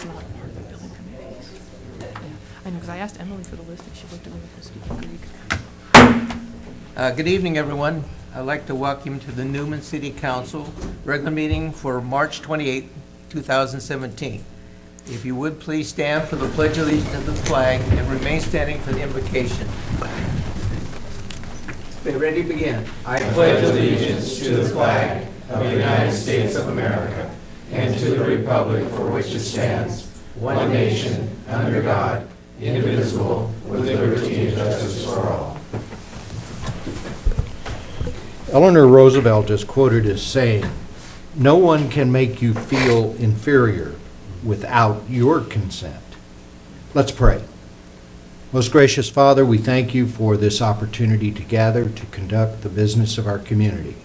It's not part of the building committee piece. Yeah. I know, because I asked Emily for the list, and she looked at me with Mosquito Creek. Good evening, everyone. I'd like to welcome you to the Newman City Council regular meeting for March 28, 2017. If you would, please stand for the Pledge of Allegiance to the flag and remain standing for the invocation. Be ready to begin. I pledge allegiance to the flag of the United States of America and to the republic for which it stands, one nation, under God, indivisible, with liberty and justice for all. Eleanor Roosevelt is quoted as saying, "No one can make you feel inferior without your consent." Let's pray. Most gracious Father, we thank you for this opportunity to gather to conduct the business of our community.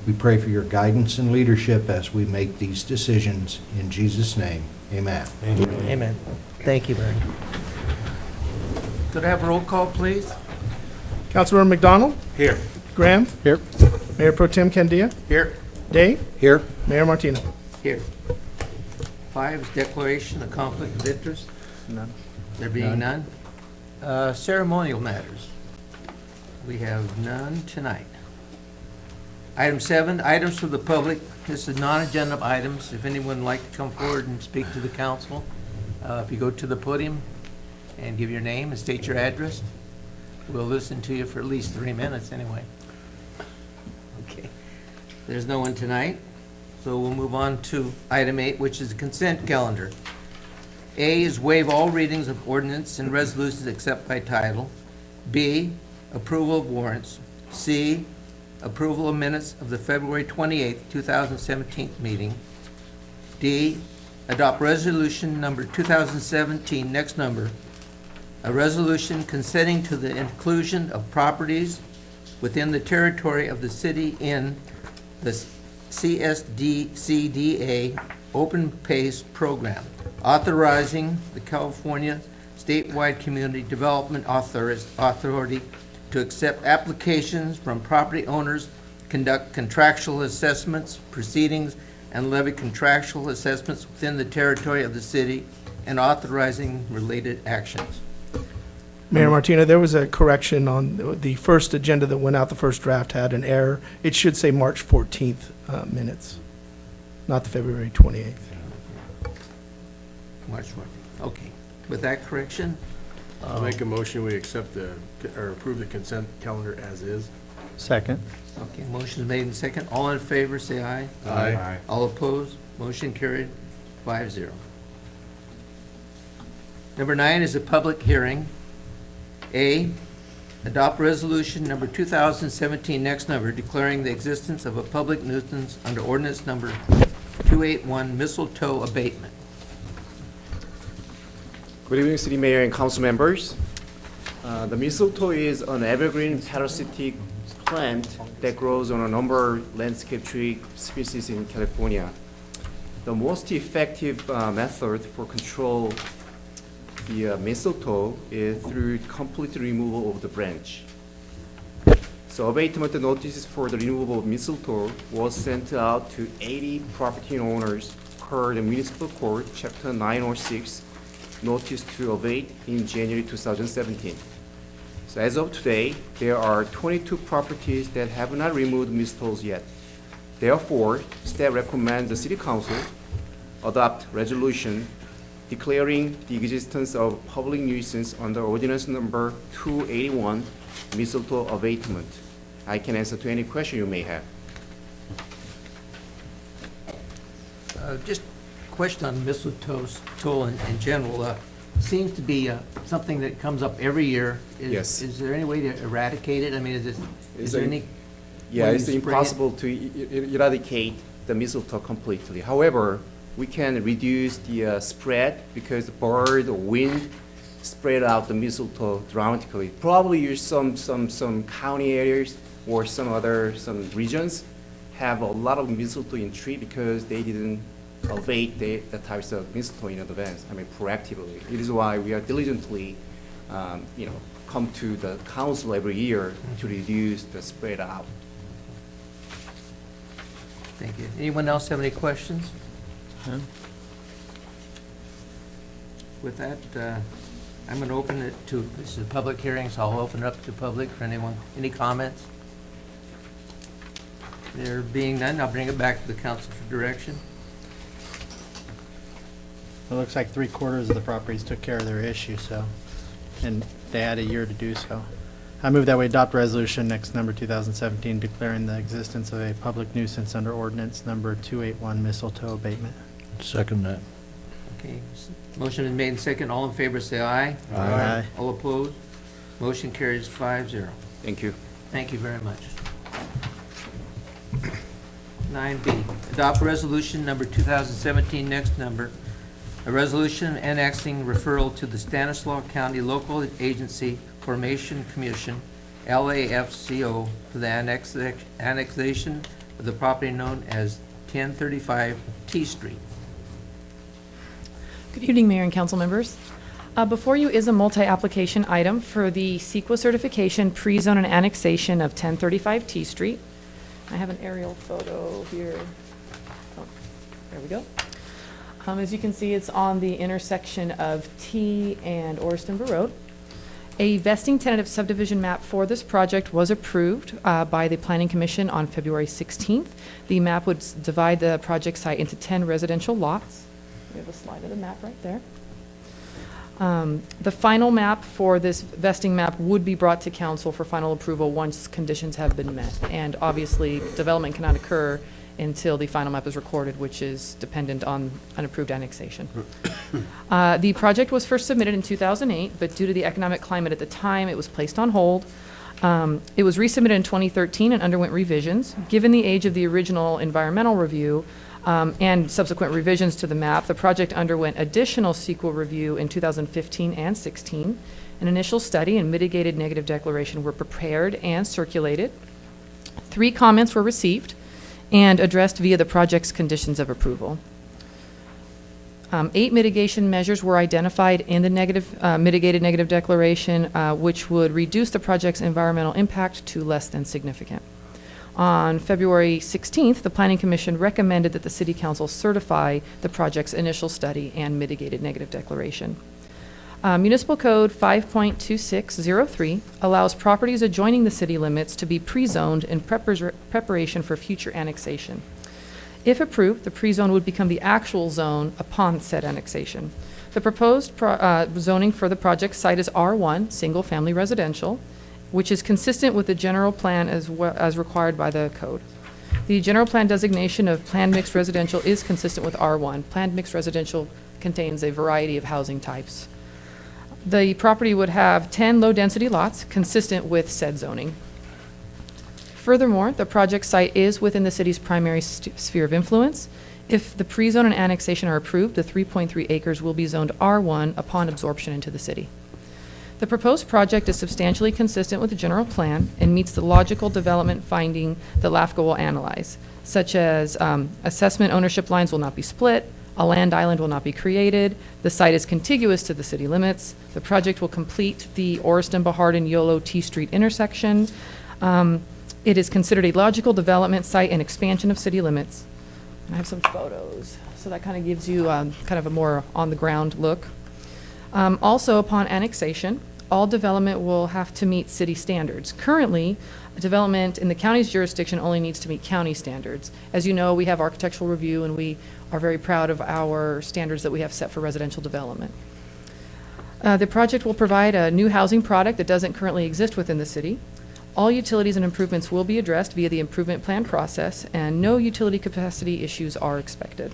We pray for your guidance and leadership as we make these decisions. In Jesus' name, amen. Amen. Thank you, Barry. Could I have a roll call, please? Councilmember McDonald? Here. Graham? Here. Mayor Pro Tem Candia? Here. Day? Here. Mayor Martina? Here. 5 is declaration of conflict of interest. None. There being none. Ceremonial matters. We have none tonight. Item 7, items for the public. This is non-agenda items. If anyone would like to come forward and speak to the council, if you go to the podium and give your name and state your address, we'll listen to you for at least 3 minutes anyway. Okay. There's no one tonight, so we'll move on to item 8, which is the consent calendar. A is waive all readings of ordinance and resolutions except by title. B, approval of warrants. C, approval of minutes of the February 28th, 2017 meeting. D, adopt resolution number 2017, next number, a resolution consenting to the inclusion of properties within the territory of the city in the CSDCDA Open Space Program, authorizing the California Statewide Community Development Authority to accept applications from property owners, conduct contractual assessments, proceedings, and levy contractual assessments within the territory of the city, and authorizing related actions. Mayor Martina, there was a correction on the first agenda that went out. The first draft had an error. It should say March 14th minutes, not the February 28th. March 14th. Okay. With that correction, I'll make a motion, we accept or approve the consent calendar as is. Second. okay, motion is made and second. All in favor, say aye. Aye. All opposed, motion carried 5-0. Number 9 is a public hearing. A, adopt resolution number 2017, next number, declaring the existence of a public nuisance under ordinance number 281, Mistletoe Abatement. Good evening, City Mayor and Council members. The mistletoe is an evergreen parasitic plant that grows on a number of landscape tree species in California. The most effective method for control the mistletoe is through complete removal of the branch. So abatement notices for the removal of mistletoe was sent out to 80 property owners per the Municipal Code, Chapter 906, notice to abate in January 2017. So as of today, there are 22 properties that have not removed mistletoes yet. Therefore, staff recommends the City Council adopt resolution declaring the existence of public nuisance under Ordinance number 281, Mistletoe Abatement. I can answer to any question you may have. Just a question on mistletoe in general. Seems to be something that comes up every year. Yes. Is there any way to eradicate it? I mean, is there any? Yeah, way it's to spray it? impossible to eradicate the mistletoe completely. However, we can reduce the spread because the bird or wind spread out the mistletoe dramatically. Probably use some county areas or some regions have a lot of mistletoe in tree because they didn't abate the types of mistletoe in advance. I mean, proactively. It is why we are diligently, come to the council every year to reduce the spread out. Thank you. Anyone else have any questions? With that, I'm going to open it to, this is a public hearing, so I'll open it up to public for anyone. Any comments? There being none, I'll bring it back to the council for direction. It looks like 3/4 of the properties took care of their issue, so, and they had a year to do so. I move that we adopt resolution next number 2017 declaring the existence of a public nuisance under ordinance number 281 Mistletoe Abatement. Second that. Okay, motion is made and second. All in favor, say aye. Aye. All opposed? Motion carries 5-0. Thank you. Thank you very much. 9B, adopt resolution number 2017, next number, a resolution annexing referral to the Stanislaus County Local Agency Formation Commission, LAFCO, for the annexation of the property known as 1035 T Street. Good evening, Mayor and council members. Before you is a multi-application item for the CEQA certification, pre-zone and annexation of 1035 T Street. I have an aerial photo here. Oh, there we go. As you can see, it's on the intersection of T and Orristonville Road. A vesting tentative subdivision map for this project was approved by the Planning Commission on February 16th. The map would divide the project site into 10 residential lots. We have a slide of the map right there. The final map for this vesting map would be brought to council for final approval once conditions have been met. And obviously, development cannot occur until the final map is recorded, which is dependent on an approved annexation. The project was first submitted in 2008, but due to the economic climate at the time, it was placed on hold. It was resubmitted in 2013 and underwent revisions. Given the age of the original environmental review, and subsequent revisions to the map, the project underwent additional CEQA review in 2015 and 16. An initial study and mitigated negative declaration were prepared and circulated. 3 comments were received and addressed via the project's conditions of approval. 8 mitigation measures were identified in the mitigated negative declaration, which would reduce the project's environmental impact to less than significant. On February 16th, the Planning Commission recommended that the City Council certify the project's initial study and mitigated negative declaration. Municipal Code 5.2603 allows properties adjoining the city limits to be pre-zoned in preparation for future annexation. If approved, the pre-zone would become the actual zone upon said annexation. The proposed zoning for the project site is R1, single-family residential, which is consistent with the general plan as required by the code. The general plan designation of planned mixed residential is consistent with R1. Planned mixed residential contains a variety of housing types. The property would have 10 low-density lots consistent with said zoning. Furthermore, the project site is within the city's primary sphere of influence. If the pre-zone and annexation are approved, the 3.3 acres will be zoned R1 upon absorption into the city. The proposed project is substantially consistent with the general plan and meets the logical development finding that LAFCO will analyze, such as assessment ownership lines will not be split, a land island will not be created, the site is contiguous to the city limits, the project will complete the Orriston-Bahardin-Yolo T Street intersection. It is considered a logical development site and expansion of city limits. I have some photos, so that kind of gives you kind of a more on-the-ground look. Also, upon annexation, all development will have to meet city standards. Currently, development in the county's jurisdiction only needs to meet county standards. As you know, we have architectural review, and we are very proud of our standards that we have set for residential development. The project will provide a new housing product that doesn't currently exist within the city. All utilities and improvements will be addressed via the improvement plan process, and no utility capacity issues are expected.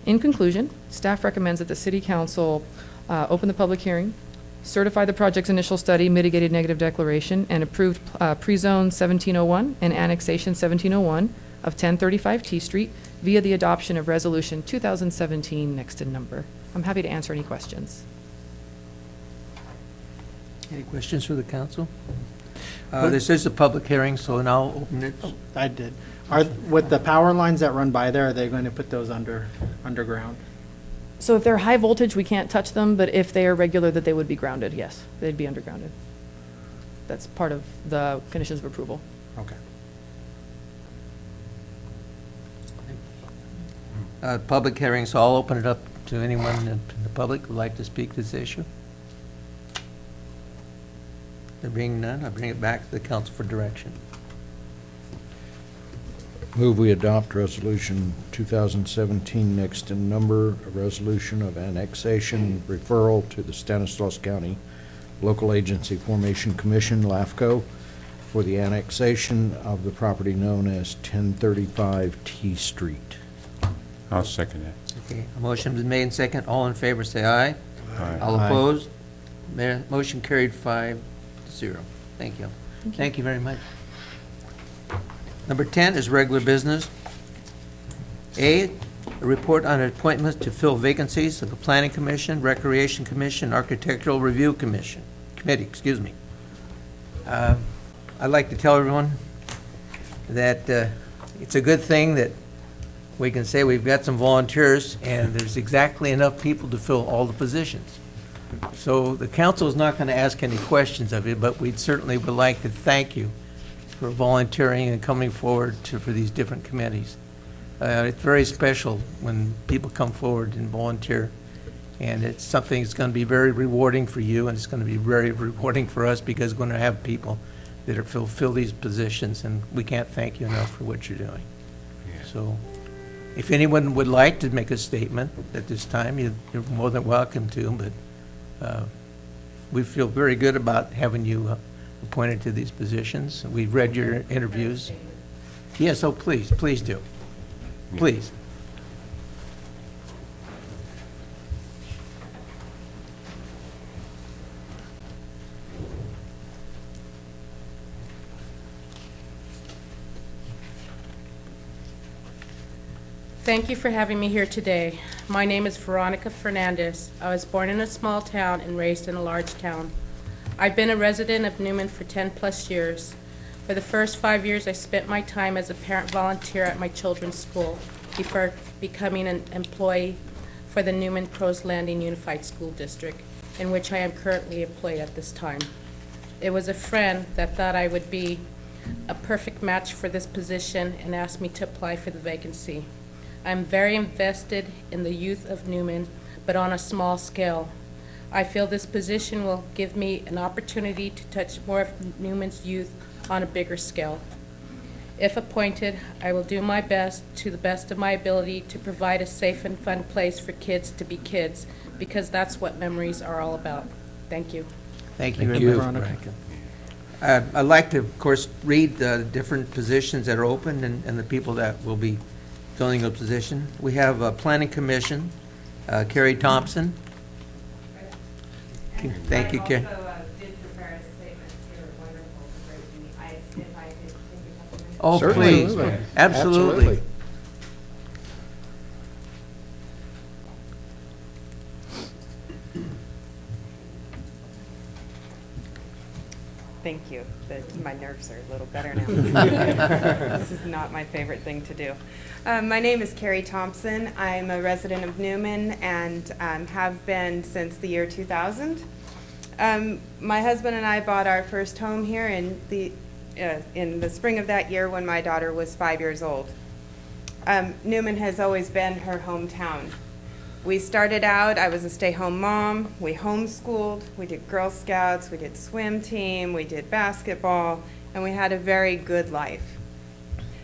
In conclusion, staff recommends that the City Council open the public hearing, certify the project's initial study, mitigated negative declaration, and approved pre-zone 1701 and annexation 1701 of 1035 T Street via the adoption of Resolution 2017 next in number. I'm happy to answer any questions. Any questions for the council? This is a public hearing, so now I'll open it. I did. With the power lines that run by there, are they going to put those underground? So if they're high voltage, we can't touch them, but if they are regular, that they would be grounded, yes. They'd be undergrounded. That's part of the conditions of approval. Okay. Public hearing, so I'll open it up to anyone in the public who'd like to speak to this issue? There being none, I bring it back to the council for direction. Move we adopt Resolution 2017 next in number, a resolution of annexation referral to the Stanislaus County Local Agency Formation Commission, LAFCO, for the annexation of the property known as 1035 T Street. I'll second that. Okay, a motion been made and second. All in favor, say aye. Aye. All Aye. opposed? Motion carried 5-0. Thank you. Thank you very much. Number 10 is regular business. A report on appointments to fill vacancies of the Planning Commission, Recreation Commission, Architectural Review Committee. I'd like to tell everyone that it's a good thing that we can say we've got some volunteers, and there's exactly enough people to fill all the positions. So the council is not going to ask any questions of you, but we certainly would like to thank you for volunteering and coming forward for these different committees. It's very special when people come forward and volunteer, and it's something that's going to be very rewarding for you, and it's going to be very rewarding for us, because we're going to have people that are fill these positions, and we can't thank you enough for what you're doing. So if anyone would like to make a statement at this time, you're more than welcome to, but we feel very good about having you appointed to these positions. We've read your interviews. Yes, oh, please do. Please. Thank you for having me here today. My name is Veronica Fernandez. I was born in a small town and raised in a large town. I've been a resident of Newman for 10-plus years. For the first 5 years, I spent my time as a parent volunteer at my children's school before becoming an employee for the Newman Crows Landing Unified School District, in which I am currently employed at this time. It was a friend that thought I would be a perfect match for this position and asked me to apply for the vacancy. I'm very invested in the youth of Newman, but on a small scale. I feel this position will give me an opportunity to touch more of Newman's youth on a bigger scale. If appointed, I will do my best, to the best of my ability, to provide a safe and fun place for kids to be kids, because that's what memories are all about. Thank you. Thank you Thank very you. much, Veronica. I'd like to, of course, read the different positions that are open and the people that will be filling a position. We have a Planning Commission, Carrie Thompson. Thank you, Carrie. I also did prepare a statement. You were wonderful, great. If I could take a couple minutes. Oh, Certainly. please. Absolutely. Thank you. My nerves are a little better now. This is not my favorite thing to do. My name is Carrie Thompson. I'm a resident of Newman and have been since the year 2000. My husband and I bought our first home here in the spring of that year when my daughter was 5 years old. Newman has always been her hometown. We started out, I was a stay-home mom, we homeschooled, we did Girl Scouts, we did swim team, we did basketball, and we had a very good life.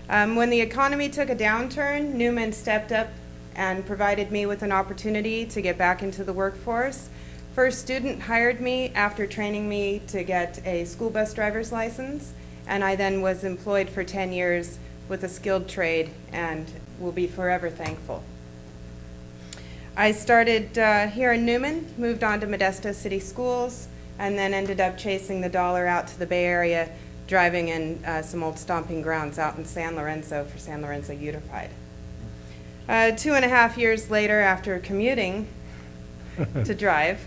When the economy took a downturn, Newman stepped up and provided me with an opportunity to get back into the workforce. First Student hired me after training me to get a school bus driver's license, and I then was employed for 10 years with a skilled trade and will be forever thankful. I started here in Newman, moved on to Modesto City Schools, and then ended up chasing the dollar out to the Bay Area, driving in some old stomping grounds out in San Lorenzo for San Lorenzo Unified. 2.5 years later, after commuting to drive,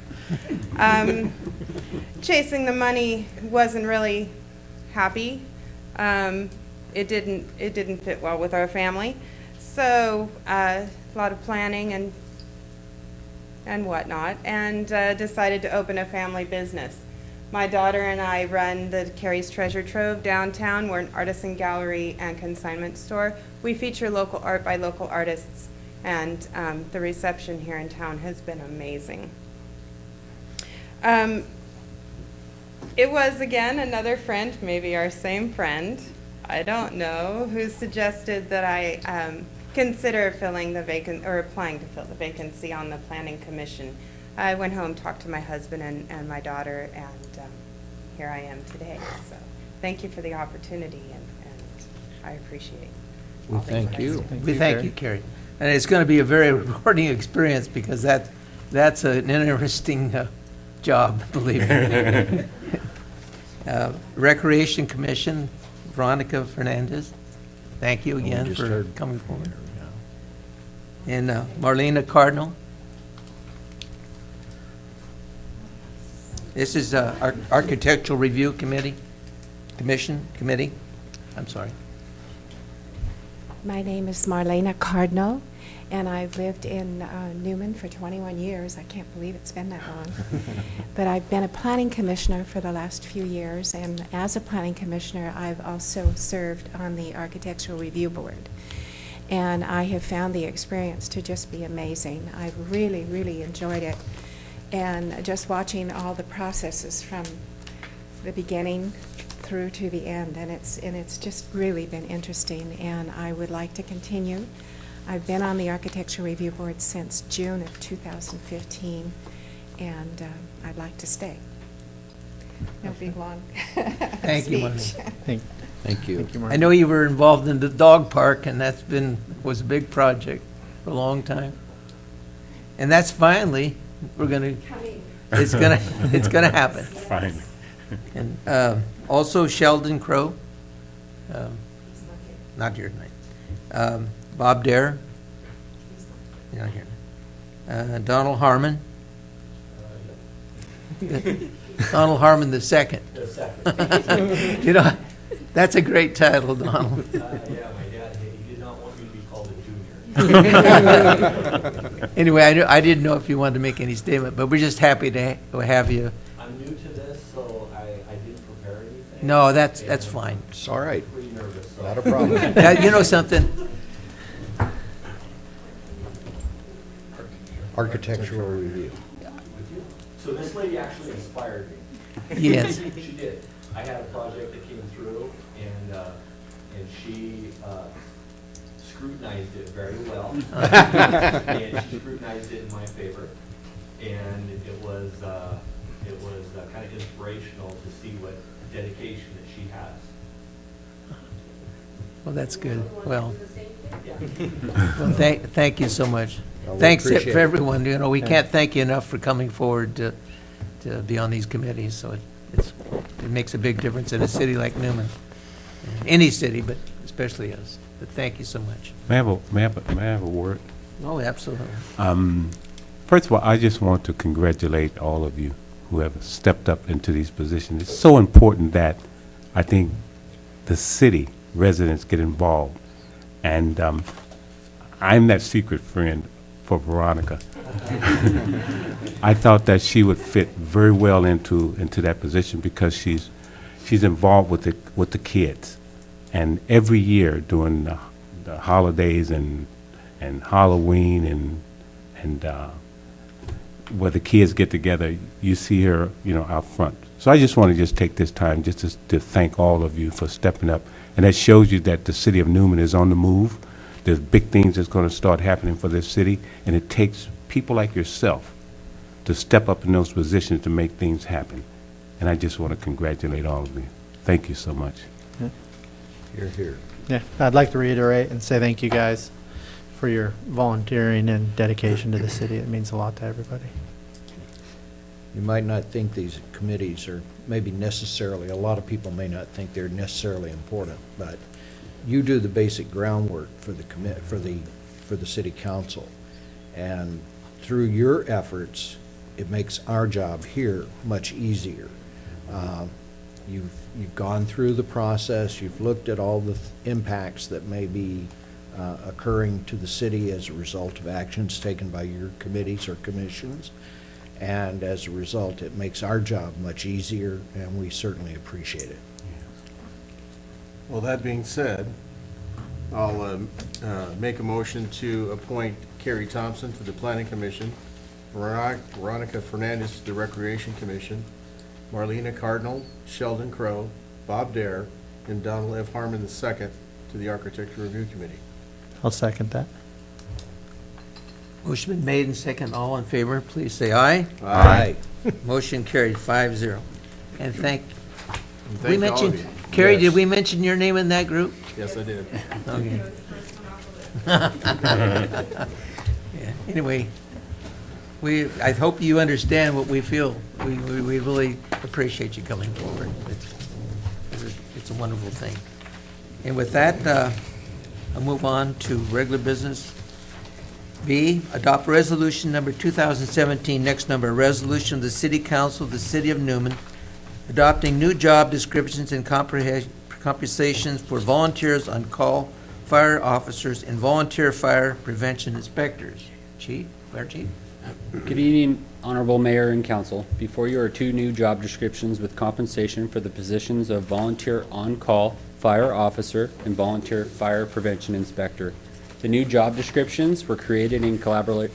chasing the money wasn't really happy. It didn't fit well with our family, so a lot of planning and whatnot, and decided to open a family business. My daughter and I run the Carrie's Treasure Trove downtown. We're an artisan gallery and consignment store. We feature local art by local artists, And the reception here in town has been amazing. It was, again, another friend, maybe our same friend, I don't know, who suggested that I consider filling the applying to fill the vacancy on the Planning Commission. I went home, talked to my husband and my daughter, and here I am today. So thank you for the opportunity, and I appreciate all Well, that you thank guys you. do. We thank you, Carrie. And it's going to be a very rewarding experience because that's an interesting job, believe me. Recreation Commission, Veronica Fernandez, thank you again just for heard coming forward. And Marlena Cardinal. This is our Architectural Review Committee, I'm sorry. My name is Marlena Cardinal, and I've lived in Newman for 21 years. I can't believe it's been that long. But I've been a planning commissioner for the last few years, and as a planning commissioner, I've also served on the Architectural Review Board. And I have found the experience to just be amazing. I've really, really enjoyed it. And just watching all the processes from the beginning through to the end, and it's just really been interesting, and I would like to continue. I've been on the Architecture Review Board since June of 2015, and I'd like to stay. No big long Thank you, speech. Marlena. Thank you. Thank you, Mark. I know you were involved in the dog park, and was a big project for a long time. And that's finally, it's gonna happen. Fine. And also Sheldon Crow, not here tonight. Bob Dare, you're not here. Donald Harmon. Donald Harmon the second. You know, that's a great title, Donald. Yeah, my dad, he did not want me to be called a junior. Anyway, I didn't know if you wanted to make any statement, but we're just happy to have you. I'm new to this, so I didn't prepare anything. No, that's fine. It's all right. Pretty nervous, so. Not a problem. You know something? Architectural review. So this lady actually inspired me. Yes. She did. I had a project that came through, and she scrutinized it very well. And she scrutinized it in my favor. And it was kind of inspirational to see what dedication that she has. Well, that's good. Well, Yeah. well, thank you so much. Well, we Thanks appreciate for it. everyone. You know, we can't thank you enough for coming forward to be on these committees. So it makes a big difference in a city like Newman. Any city, but especially us. But thank you so much. May I have a word? Oh, absolutely. First of all, I just want to congratulate all of you who have stepped up into these positions. It's so important that I think the city residents get involved. And I'm that secret friend for Veronica. I thought that she would fit very well into that position because she's involved with the kids. And every year during the holidays and Halloween and where the kids get together, you see her, out front. So I just want to take this time just to thank all of you for stepping up. And that shows you that the city of Newman is on the move. There's big things that's going to start happening for this city, and it takes people like yourself to step up in those positions to make things happen. And I just want to congratulate all of you. Thank you so much. You're here. Yeah, I'd like to reiterate and say thank you guys for your volunteering and dedication to the city. It means a lot to everybody. You might not think these committees are maybe necessarily, a lot of people may not think they're necessarily important, but you do the basic groundwork for the city council. And through your efforts, it makes our job here much easier. You've gone through the process, you've looked at all the impacts that may be occurring to the city as a result of actions taken by your committees or commissions. And as a result, it makes our job much easier, and we certainly appreciate it. Well, that being said, I'll make a motion to appoint Carrie Thompson to the Planning Commission, Veronica Fernandez to the Recreation Commission, Marlena Cardinal, Sheldon Crowe, Bob Dare, and Donald F. Harmon II to the Architecture Review Committee. I'll second that. Motion been made and second. All in favor, please say aye. Aye. Motion carried 5-0. And thank, And we thank all of mentioned, you. Carrie, Yes. did we mention your name in that group? Yes, I did. Okay. Yeah. Anyway, I hope you understand what we feel. We really appreciate you coming forward. It's a wonderful thing. And with that, I'll move on to regular business. B, adopt resolution number 2017, next number, a resolution of the City Council of the City of Newman adopting new job descriptions and compensations for volunteers on call, fire officers, and volunteer fire prevention inspectors. Chief, Fire Chief? Good evening, Honorable Mayor and Council. Before you are two new job descriptions with compensation for the positions of volunteer on-call fire officer and volunteer fire prevention inspector. The new job descriptions were created in collaboration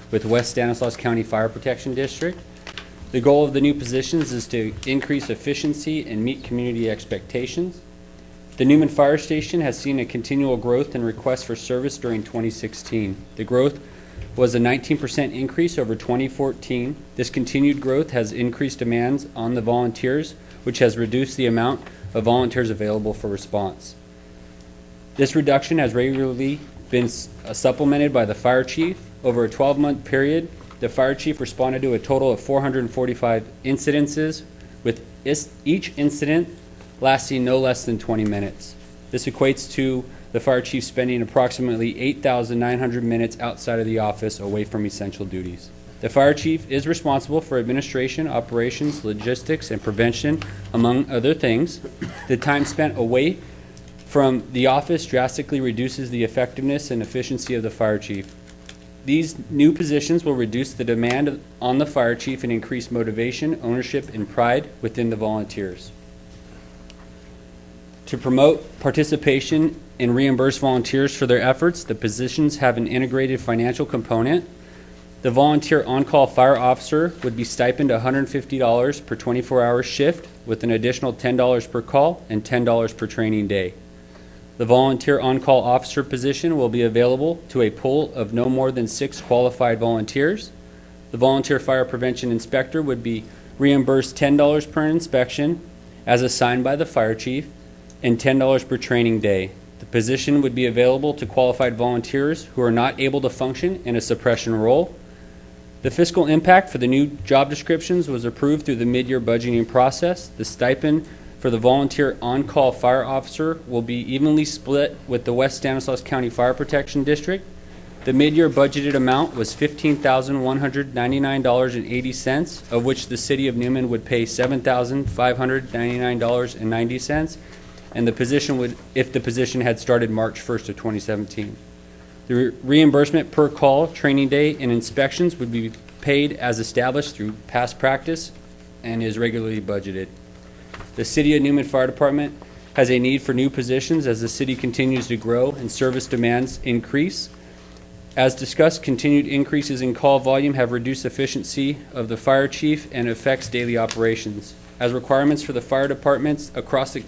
with West Stanislaus County Fire Protection District. The goal of the new positions is to increase efficiency and meet community expectations. The Newman Fire Station has seen a continual growth in requests for service during 2016. The growth was a 19% increase over 2014. This continued growth has increased demands on the volunteers, which has reduced the amount of volunteers available for response. This reduction has regularly been supplemented by the fire chief. Over a 12-month period, the fire chief responded to a total of 445 incidences, with each incident lasting no less than 20 minutes. This equates to the fire chief spending approximately 8,900 minutes outside of the office away from essential duties. The fire chief is responsible for administration, operations, logistics, and prevention, among other things. The time spent away from the office drastically reduces the effectiveness and efficiency of the fire chief. These new positions will reduce the demand on the fire chief and increase motivation, ownership, and pride within the volunteers. To promote participation and reimburse volunteers for their efforts, the positions have an integrated financial component. The volunteer on-call fire officer would be stipend $150 per 24-hour shift, with an additional $10 per call and $10 per training day. The volunteer on-call officer position will be available to a pool of no more than 6 qualified volunteers. The volunteer fire prevention inspector would be reimbursed $10 per inspection as assigned by the fire chief and $10 per training day. The position would be available to qualified volunteers who are not able to function in a suppression role. The fiscal impact for the new job descriptions was approved through the mid-year budgeting process. The stipend for the volunteer on-call fire officer will be evenly split with the West Stanislaus County Fire Protection District. The mid-year budgeted amount was $15,199.80, of which the City of Newman would pay $7,599.90, and the position would, if the position had started March 1st of 2017. The reimbursement per call, training day, and inspections would be paid as established through past practice and is regularly budgeted. The City of Newman Fire Department has a need for new positions as the city continues to grow and service demands increase. As discussed, continued increases in call volume have reduced efficiency of the fire chief and affects daily operations. As requirements for the fire departments across the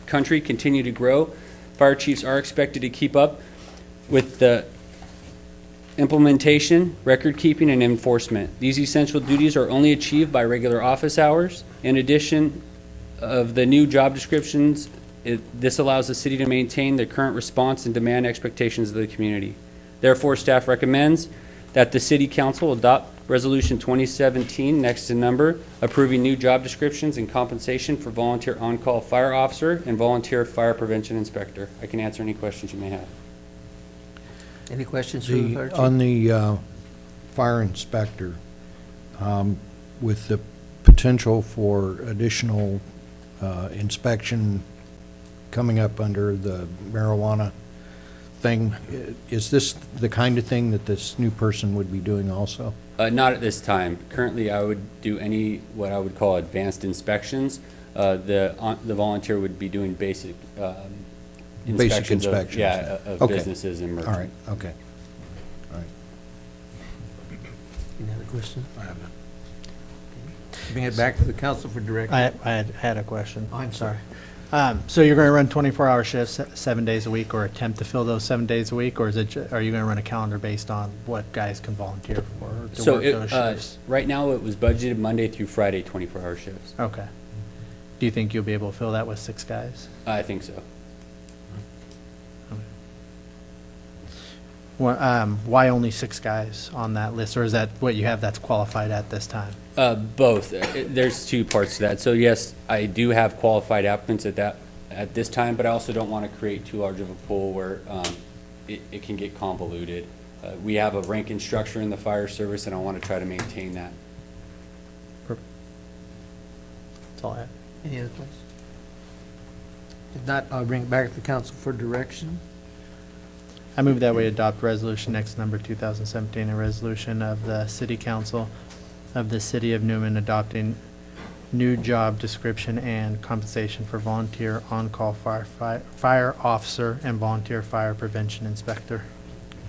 country continue to grow, fire chiefs are expected to keep up with the implementation, record keeping, and enforcement. These essential duties are only achieved by regular office hours. In addition of the new job descriptions, this allows the city to maintain the current response and demand expectations of the community. Therefore, staff recommends that the City Council adopt Resolution 2017, next in number, approving new job descriptions and compensation for volunteer on-call fire officer and volunteer fire prevention inspector. I can answer any questions you may have. Any questions for the fire chief? On the fire inspector, with the potential for additional inspection coming up under the marijuana thing, is this the kind of thing that this new person would be doing also? Not at this time. Currently, I would do what I would call advanced inspections. The volunteer would be doing basic Basic inspections of, inspections. yeah, of Okay. businesses and All merchants. right, okay. All right. Any other question? Bring it back to the council for direction. I had a question. Oh, I'm sorry. So you're going to run 24-hour shifts 7 days a week, or attempt to fill those 7 days a week, or is it, are you going to run a calendar based on what guys can volunteer for to So work those it, shifts? right now, it was budgeted Monday through Friday, 24-hour shifts. Okay. Do you think you'll be able to fill that with 6 guys? I think so. Why only 6 guys on that list, or is that what you have that's qualified at this time? Both. There's 2 parts to that. So yes, I do have qualified applicants at this time, but I also don't want to create too large of a pool where it can get convoluted. We have a ranking structure in the fire service, and I want to try to maintain that. That's all I have. Any other questions? If not, I'll bring it back to the council for direction. I move that we adopt resolution X number 2017, a resolution of the City Council of the City of Newman adopting new job description and compensation for volunteer on-call fire officer and volunteer fire prevention inspector.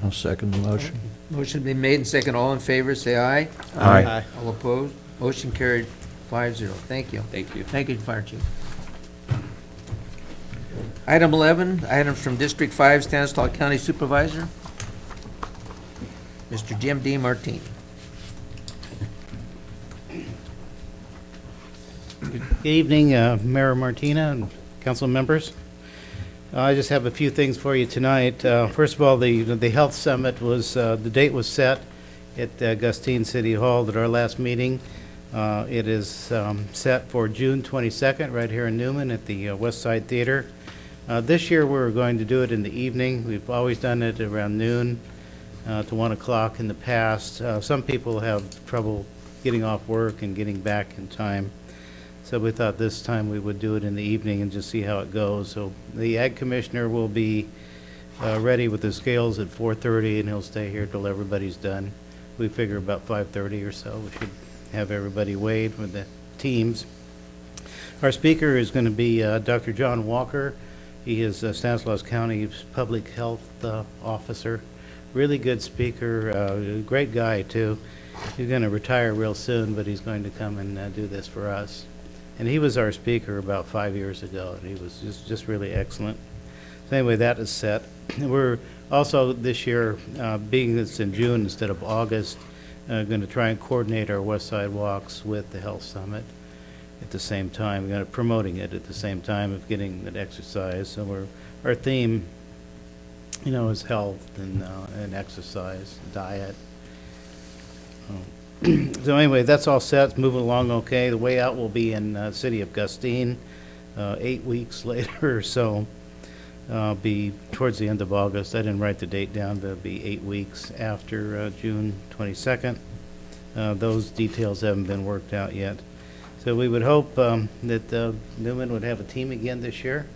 I'll second the motion. Motion been made and second. All in favor, say aye. Aye. All opposed? Motion carried 5-0. Thank you. Thank you. Thank you, Fire Chief. Item 11, items from District 5, Stanislaus County Supervisor, Mr. Jim D. Martini. Good evening, Mayor Martina and council members. I just have a few things for you tonight. First of all, the Health Summit was, the date was set at Gustine City Hall at our last meeting. It is set for June 22nd, right here in Newman at the West Side Theater. This year, we're going to do it in the evening. We've always done it around noon to 1 o'clock in the past. Some people have trouble getting off work and getting back in time. So we thought this time we would do it in the evening and just see how it goes. So the Ag Commissioner will be ready with the scales at 4:30, and he'll stay here till everybody's done. We figure about 5:30 or so, we should have everybody weighed with the teams. Our speaker is going to be Dr. John Walker. He is Stanislaus County's Public Health Officer. Really good speaker, great guy, too. He's going to retire real soon, but he's going to come and do this for us. And he was our speaker about 5 years ago, and he was just really excellent. So anyway, that is set. We're also this year, being it's in June instead of August, going to try and coordinate our West Side walks with the Health Summit at the same time. We're going to promoting it at the same time of getting an exercise. So our theme, is health and exercise, diet. So anyway, that's all set. It's moving along okay. The way out will be in the city of Gustine, 8 weeks later or so. Be towards the end of August. I didn't write the date down, but it'll be 8 weeks after June 22nd. Those details haven't been worked out yet. So we would hope that Newman would have a team again this year.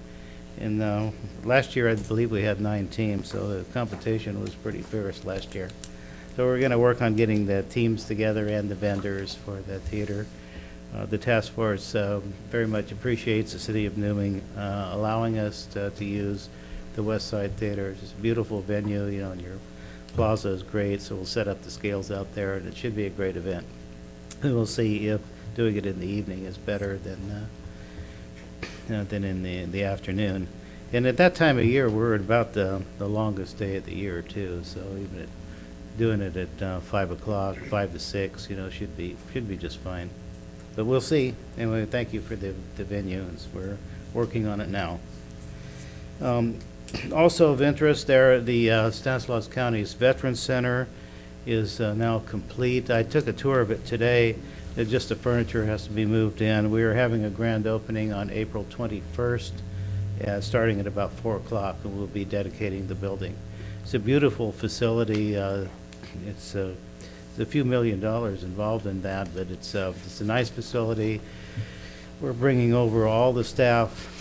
And last year, I believe we had 9 teams, so the competition was pretty fierce last year. So we're going to work on getting the teams together and the vendors for the theater. The task force very much appreciates the city of Newman allowing us to use the West Side Theater. It's a beautiful venue, and your plaza is great, so we'll set up the scales out there, and it should be a great event. And we'll see if doing it in the evening is better than in the afternoon. And at that time of year, we're at about the longest day of the year, too, so even doing it at 5 o'clock, 5 to 6, should be just fine. But we'll see. Anyway, thank you for the venue, and we're working on it now. Also of interest there, the Stanislaus County's Veterans Center is now complete. I took a tour of it today. Just the furniture has to be moved in. We are having a grand opening on April 21st, starting at about 4 o'clock, and we'll be dedicating the building. It's a beautiful facility. It's a few $1 million involved in that, but it's a nice facility. We're bringing over all the staff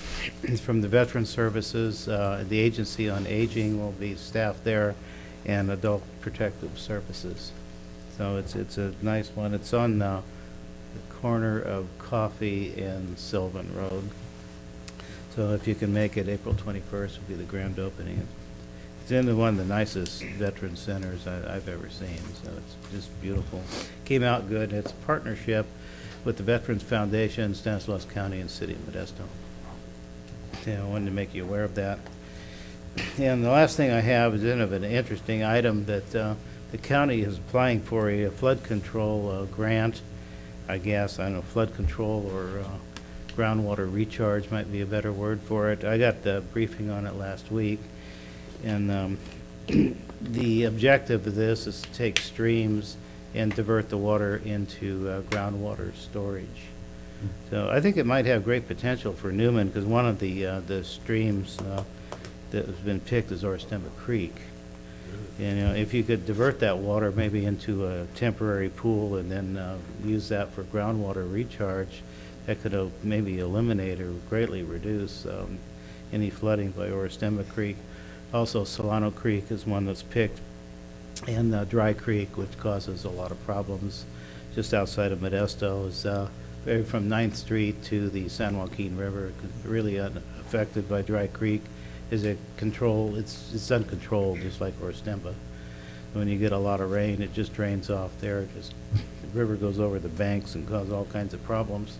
from the Veteran Services, the Agency on Aging will be staffed there, and Adult Protective Services. So it's a nice one. It's on the corner of Coffee and Sylvan Road. So if you can make it, April 21st will be the grand opening. It's in one of the nicest veteran centers I've ever seen, so it's just beautiful. Came out good. It's a partnership with the Veterans Foundation, Stanislaus County, and City of Modesto. I wanted to make you aware of that. And the last thing I have is an interesting item that the county is applying for a flood control grant, I guess. I don't know, flood control or groundwater recharge might be a better word for it. I got the briefing on it last week. And the objective of this is to take streams and divert the water into groundwater storage. So I think it might have great potential for Newman, because one of the streams that has been picked is Oristema Creek. And if you could divert that water maybe into a temporary pool and then use that for groundwater recharge, that could maybe eliminate or greatly reduce any flooding by Oristema Creek. Also, Solano Creek is one that's picked, and Dry Creek, which causes a lot of problems just outside of Modesto, is from 9th Street to the San Joaquin River, really unaffected by Dry Creek. Is it control? It's uncontrolled, just like Oristema. When you get a lot of rain, it just drains off there. The river goes over the banks and causes all kinds of problems.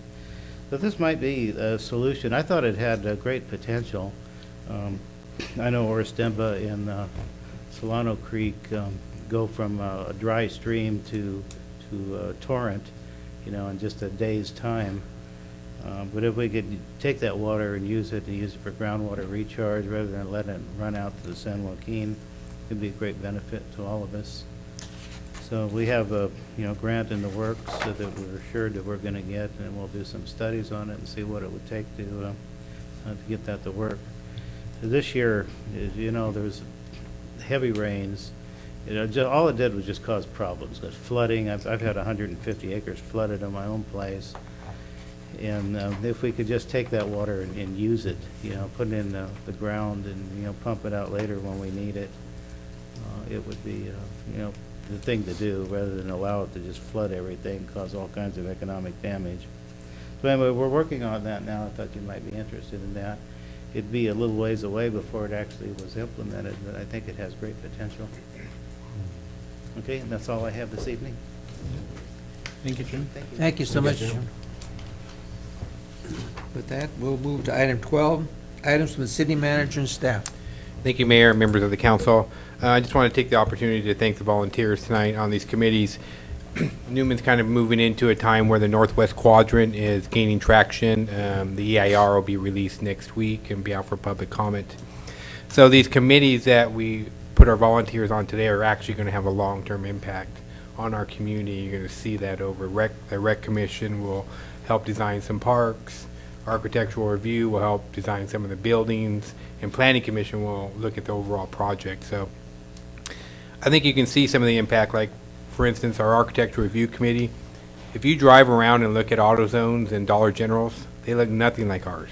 But this might be a solution. I thought it had great potential. I know Oristema and Solano Creek go from a dry stream to a torrent, in just a day's time. But if we could take that water and use it for groundwater recharge rather than letting it run out to the San Joaquin, it would be a great benefit to all of us. So we have a grant in the works so that we're assured that we're going to get, and we'll do some studies on it and see what it would take to get that to work. This year, there was heavy rains. All it did was just cause problems. There's flooding. I've had 150 acres flooded in my own place. And if we could just take that water and use it, put it in the ground and, pump it out later when we need it, it would be, the thing to do rather than allow it to just flood everything, cause all kinds of economic damage. So anyway, we're working on that now. I thought you might be interested in that. It'd be a little ways away before it actually was implemented, but I think it has great potential. Okay, and that's all I have this evening. Thank you, Jim. Thank you so much. With that, we'll move to item 12, items from the city manager and staff. Thank you, Mayor, and members of the council. I just want to take the opportunity to thank the volunteers tonight on these committees. Newman's kind of moving into a time where the Northwest Quadrant is gaining traction. The EIR will be released next week and be out for public comment. So these committees that we put our volunteers on today are actually going to have a long-term impact on our community. You're going to see that over the Rec Commission will help design some parks. Architectural Review will help design some of the buildings, and Planning Commission will look at the overall project. So I think you can see some of the impact, like, for instance, our Architectural Review Committee. If you drive around and look at AutoZones and Dollar Generals, they look nothing like ours.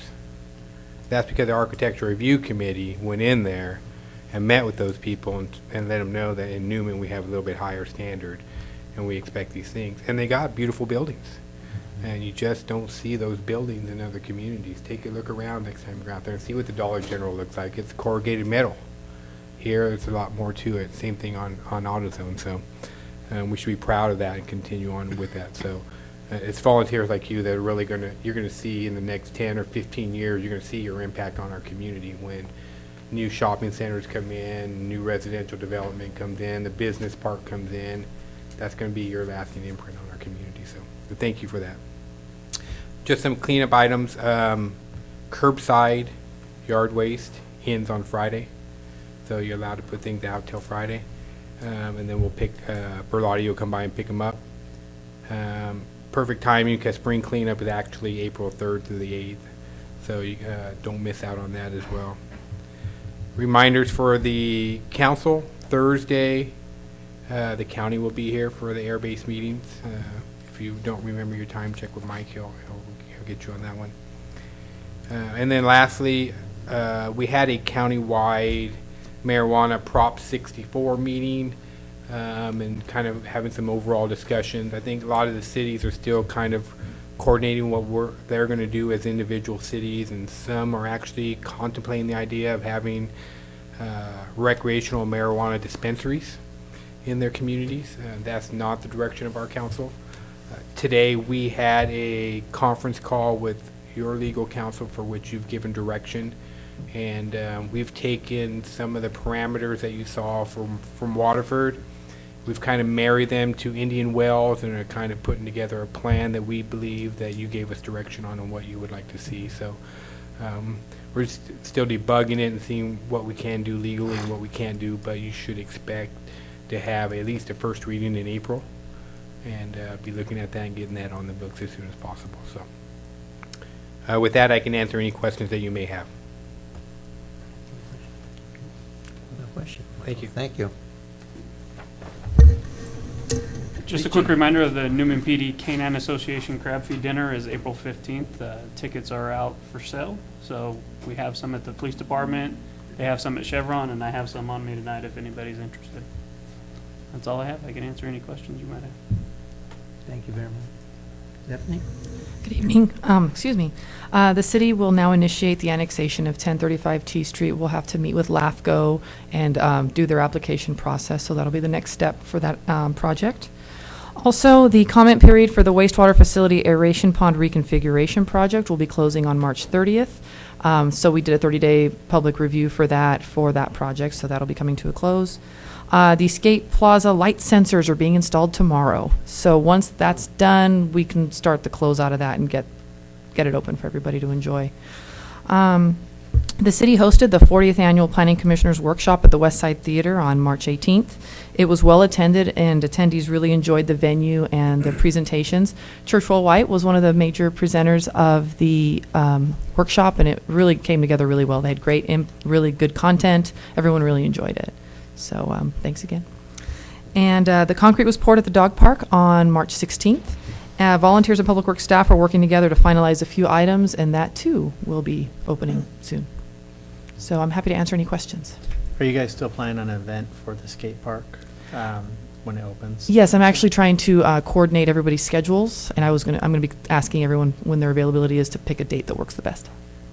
That's because the Architectural Review Committee went in there and met with those people and let them know that in Newman we have a little bit higher standard and we expect these things. And they got beautiful buildings. And you just don't see those buildings in other communities. Take a look around next time you're out there and see what the Dollar General looks like. It's corrugated metal. Here, there's a lot more to it. Same thing on AutoZone. So we should be proud of that and continue on with that. So it's volunteers like you that are really you're going to see in the next 10 or 15 years, you're going to see your impact on our community when new shopping centers come in, new residential development comes in, the business park comes in. That's going to be your lasting imprint on our community. So thank you for that. Just some cleanup items. Curbside yard waste ends on Friday, so you're allowed to put things out till Friday, and then we'll pick. Berlotti will come by and pick them up. Perfect timing because spring cleanup is actually April 3rd through the 8th, so you don't miss out on that as well. Reminders for the council: Thursday, the county will be here for the air-based meetings. If you don't remember your time, check with Mike. He'll get you on that one. And then lastly, we had a countywide marijuana Prop 64 meeting and kind of having some overall discussions. I think a lot of the cities are still kind of coordinating what they're going to do as individual cities, and some are actually contemplating the idea of having recreational marijuana dispensaries in their communities. That's not the direction of our council. Today, we had a conference call with your legal counsel for which you've given direction, and we've taken some of the parameters that you saw from Waterford. We've kind of married them to Indian Wells and are kind of putting together a plan that we believe that you gave us direction on what you would like to see. So we're still debugging it and seeing what we can do legally and what we can't do, but you should expect to have at least a first reading in April and be looking at that and getting that on the books as soon as possible. So with that, I can answer any questions that you may have. No question. Thank you. Thank you. Just a quick reminder of the Newman PD Canine Association Crab Feed Dinner is April 15th. Tickets are out for sale. So we have some at the police department, they have some at Chevron, and I have some on me tonight if anybody's interested. That's all I have. I can answer any questions you might have. Thank you very much. Stephanie? Good evening. Excuse me. The city will now initiate the annexation of 1035 T Street. We'll have to meet with LAFCO and do their application process, so that'll be the next step for that project. Also, the comment period for the wastewater facility aeration pond reconfiguration project will be closing on March 30th. So we did a 30-day public review for that project, so that'll be coming to a close. The Skate Plaza light sensors are being installed tomorrow. So once that's done, we can start the close out of that and get it open for everybody to enjoy. The city hosted the 40th Annual Planning Commissioners Workshop at the West Side Theater on March 18th. It was well attended, and attendees really enjoyed the venue and the presentations. Churchwell White was one of the major presenters of the workshop, and it really came together really well. They had really good content. Everyone really enjoyed it. So thanks again. And the concrete was poured at the dog park on March 16th. Volunteers and public works staff are working together to finalize a few items, and that too will be opening soon. So I'm happy to answer any questions. Are you guys still planning on an event for the skate park when it opens? Yes, I'm actually trying to coordinate everybody's schedules, and I'm going to be asking everyone when their availability is to pick a date that works the best.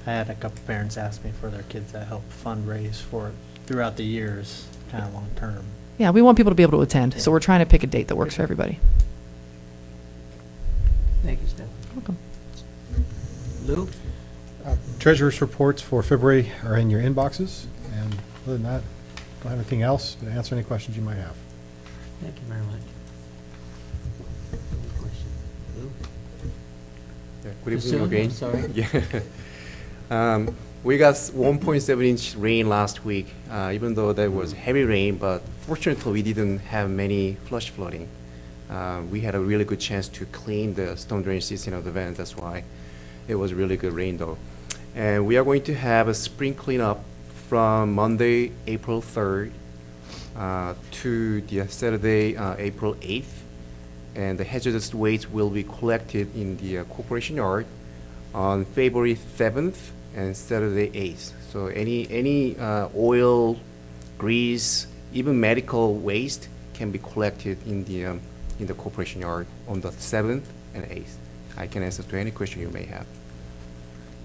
I had a couple parents ask me for their kids that help fundraise for it throughout the years, kind of long term. Yeah, we want people to be able to attend, so we're trying to pick a date that works for everybody. Thank you, Stephanie. Welcome. Lou? Treasurer's reports for February are in your inboxes, and other than that, don't have anything else to answer any questions you might have. Thank you very much. Any question? Lou? Yeah, good Assume, evening again. sorry. Yeah. We got 1.7-inch rain last week, even though there was heavy rain, but fortunately we didn't have many flash flooding. We had a really good chance to clean the storm drain system of the vents. That's why it was really good rain though. And we are going to have a spring cleanup from Monday, April 3rd to the Saturday, April 8th. And the hazardous waste will be collected in the corporation yard on February 7th and Saturday 8th. So any oil, grease, even medical waste can be collected in the corporation yard on the 7th and 8th. I can answer to any question you may have.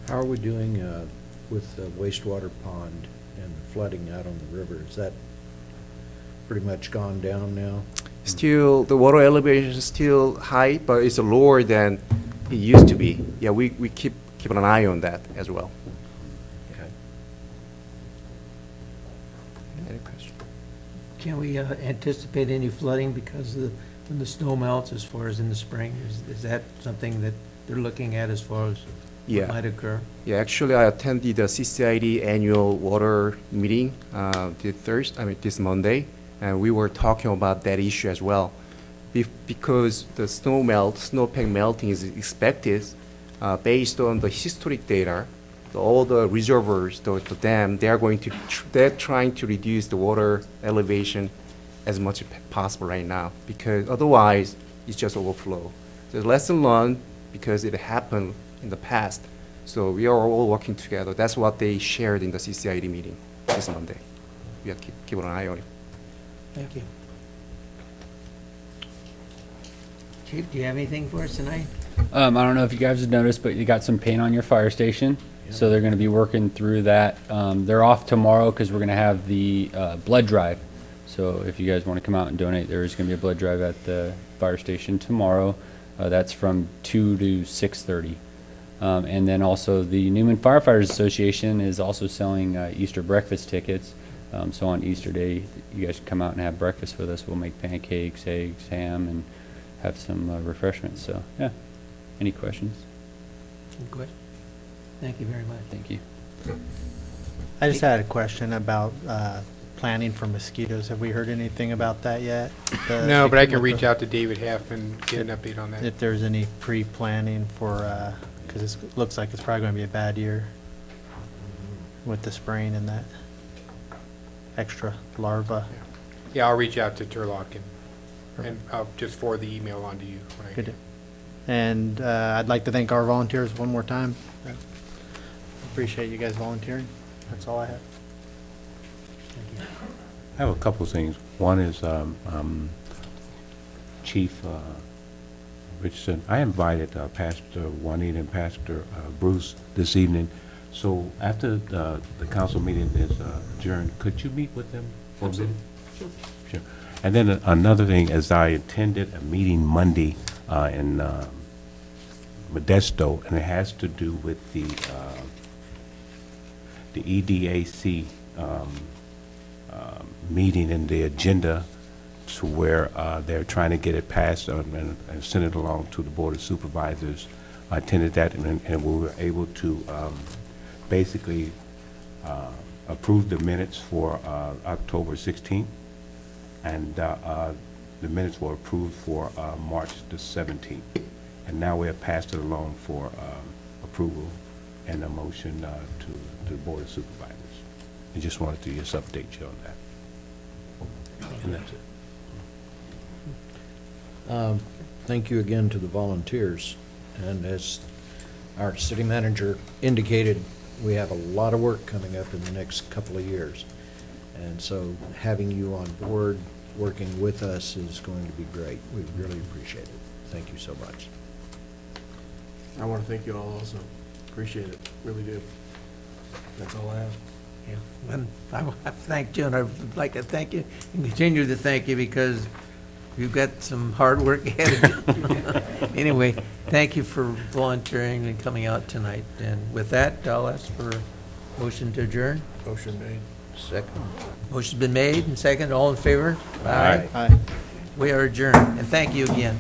How are we doing with the wastewater pond and the flooding out on the river? Is that pretty much gone down now? Still, the water elevation is still high, but it's lower than it used to be. Yeah, we keep an eye on that as well. Okay. Any question? Can we anticipate any flooding because of when the snow melts as far as in the spring? Is that something that they're looking at as far as what might occur? Yeah, actually, I attended the CCID annual water meeting this Monday, and we were talking about that issue as well. Because the snowpack melting is expected based on the historic data, all the reservoirs, the dam, they're trying to reduce the water elevation as much as possible right now, because otherwise it's just overflow. The lesson learned, because it happened in the past, so we are all working together. That's what they shared in the CCID meeting this Monday. We have to keep an eye on it. Thank you. Chief, do you have anything for us tonight? I don't know if you guys have noticed, but you got some paint on your fire station. So they're going to be working through that. They're off tomorrow because we're going to have the blood drive. So if you guys want to come out and donate, there is going to be a blood drive at the fire station tomorrow. That's from 2 to 6:30. And then also the Newman Firefighters Association is also selling Easter breakfast tickets. So on Easter Day, you guys can come out and have breakfast with us. We'll make pancakes, eggs, ham, and have some refreshments. So, yeah. Any questions? Good. Thank you very much. Thank you. I just had a question about planning for mosquitoes. Have we heard anything about that yet? No, but I can reach out to David Heff and get an update on that. If there's any pre-planning for, because it looks like it's probably going to be a bad year with the spraying and that extra larva. Yeah, I'll reach out to Turlock and I'll just forward the email on to you. When I Good. get- And I'd like to thank our volunteers one more time. Appreciate you guys volunteering. That's all I have. I have a couple of things. One is Chief Richardson. I invited Pastor Juanita and Pastor Bruce this evening. So after the council meeting is adjourned, could you meet with them for a bit? Sure. And then another thing, as I attended a meeting Monday in Modesto, and it has to do with the EDAC meeting and the agenda, to where they're trying to get it passed and send it along to the Board of Supervisors. I attended that, and we were able to basically approve the minutes for October 16th, and the minutes were approved for March the 17th. And now we have passed it along for approval and a motion to the Board of Supervisors. I just wanted to just update you on that. And that's it. Thank you again to the volunteers. And as our city manager indicated, we have a lot of work coming up in the next couple of years. And so having you on board, working with us, is going to be great. We really appreciate it. Thank you so much. I want to thank you all also. Appreciate it, really do. That's all I have. Yeah, and I thank you, and I'd like to thank you and continue to thank you, because you've got some hard work ahead of you. Anyway, thank you for volunteering and coming out tonight. And with that, I'll ask for a motion to adjourn. Motion made. Second. Motion's been made and second. All in favor? Aye. Aye. We are adjourned, and thank you again.